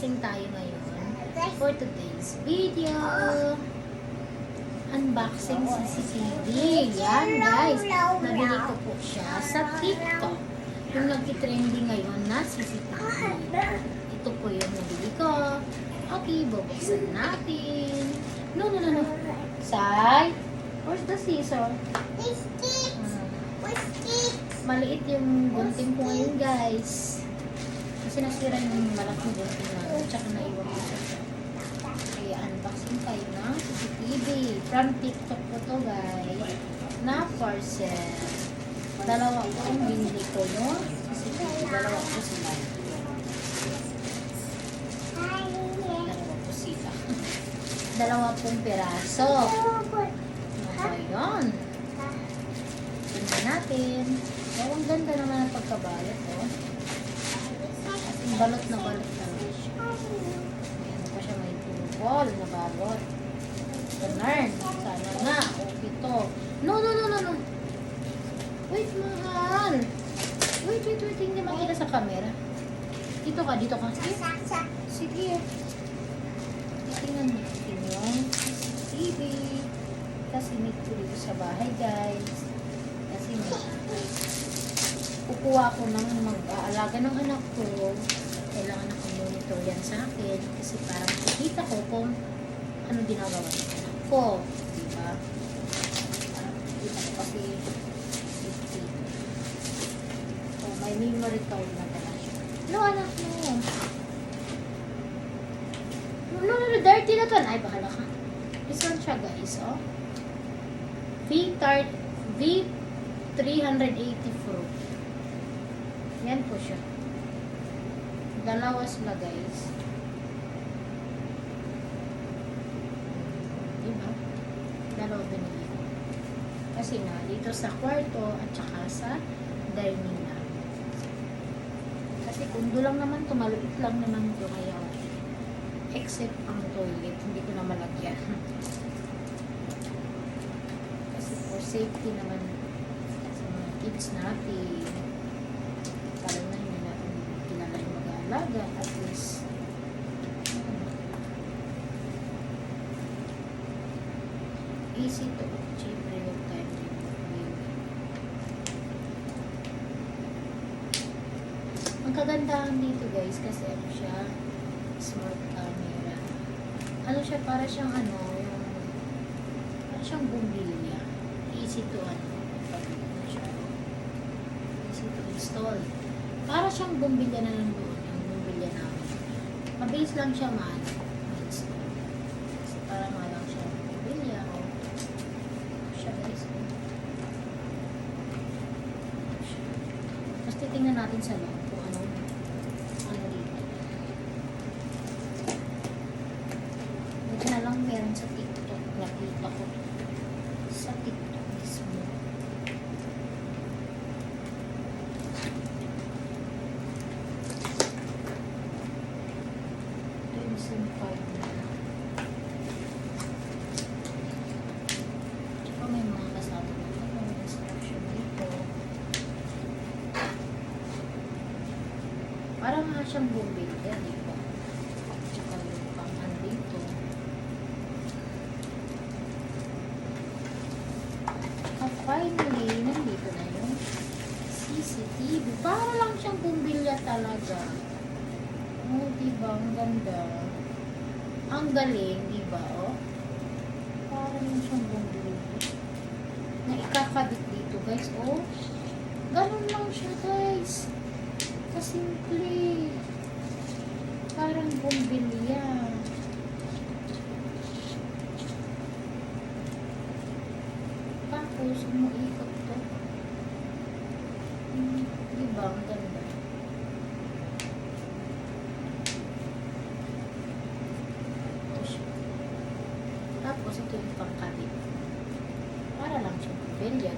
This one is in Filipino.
Unboxing tayo ngayon for today's video. Unboxing CCTV. Yan guys. Nabili ko po siya sa TikTok. Yung nag-trending ngayon na CCTV. Ito po yung nabili ko. Okay, bubuksan natin. No. Sai, where's the scissor? Maliit yung gunting ko ngayon guys. Kasi nasira yung malaking gunting namin. Tsaka naiwan ko siya. Kaya unboxing tayo ng CCTV. From TikTok po to guys. Na parcel. Dalawa po ang binili ko no? CCTV. Dalawa po sila. Dalawa pong piraso. Ayan. Tingnan natin. Oh, ang ganda naman ang pagkabalot. Oh. At yung balot na balot naman siya. Ayan pa siya may tubol na balot. Ganun. Sana nga. Okay to. No. Wait, mahal. Wait. Hindi makita sa camera. Dito ka. Sige. Tingnan natin yung CCTV. Kasi need ko dito sa bahay guys. Kasi kukuha ko ng mag-aalaga ng anak ko. Kailangan ako monitor yan sa akin. Kasi parang nakikita ko kung ano ginagawa ng anak ko. Diba? Parang nakikita ko kasi may memory card na pala siya. No, anak mo. No, dirty na to. Ay, bahala ka. This one siya, guys, oh. V380 Pro. Yan po siya. Dalawa sila, guys. Diba? Dalawa binili ko. Kasi na, dito sa kwarto at saka sa dining na. Kasi kung lang naman to, maliit lang naman to, kaya except ang toilet, hindi ko na malagyan. Kasi for safety naman sa mga kids natin, para na hindi natin kilala yung mag-aalaga, at least easy to achieve real time viewing. Ang kagandahan dito guys, kasi ano siya, smart camera. Ano siya, para siyang para siyang bumbilya. Easy to easy to install. Para siyang bumbilya na lang doon. Yung bumbilya namin. Mabilis lang siya ma-install. Kasi para lang siya bumbilya. Siya guys. Tapos titingnan natin sa loob kung ano dito. Ito na lang meron sa TikTok. Nakita ko sa TikTok mismo. Ito yung SIM card na. Tsaka may mga kasama dito. May instruction dito. Parang nga siyang bumbilya, di ba? Tsaka yung pang dito. Finally, nandito na yung CCTV. Para lang siyang bumbilya talaga. Oh, diba? Ang ganda. Ang galing, diba? Oh? Para lang siyang bumbilya. Na ikakabit dito, guys. Oh, ganun lang siya, guys. Kasimple. Parang bumbilya. Tapos, umuikot to. Diba? Ang ganda. Tapos, ito yung pangkabit. Para lang siya bumbilya.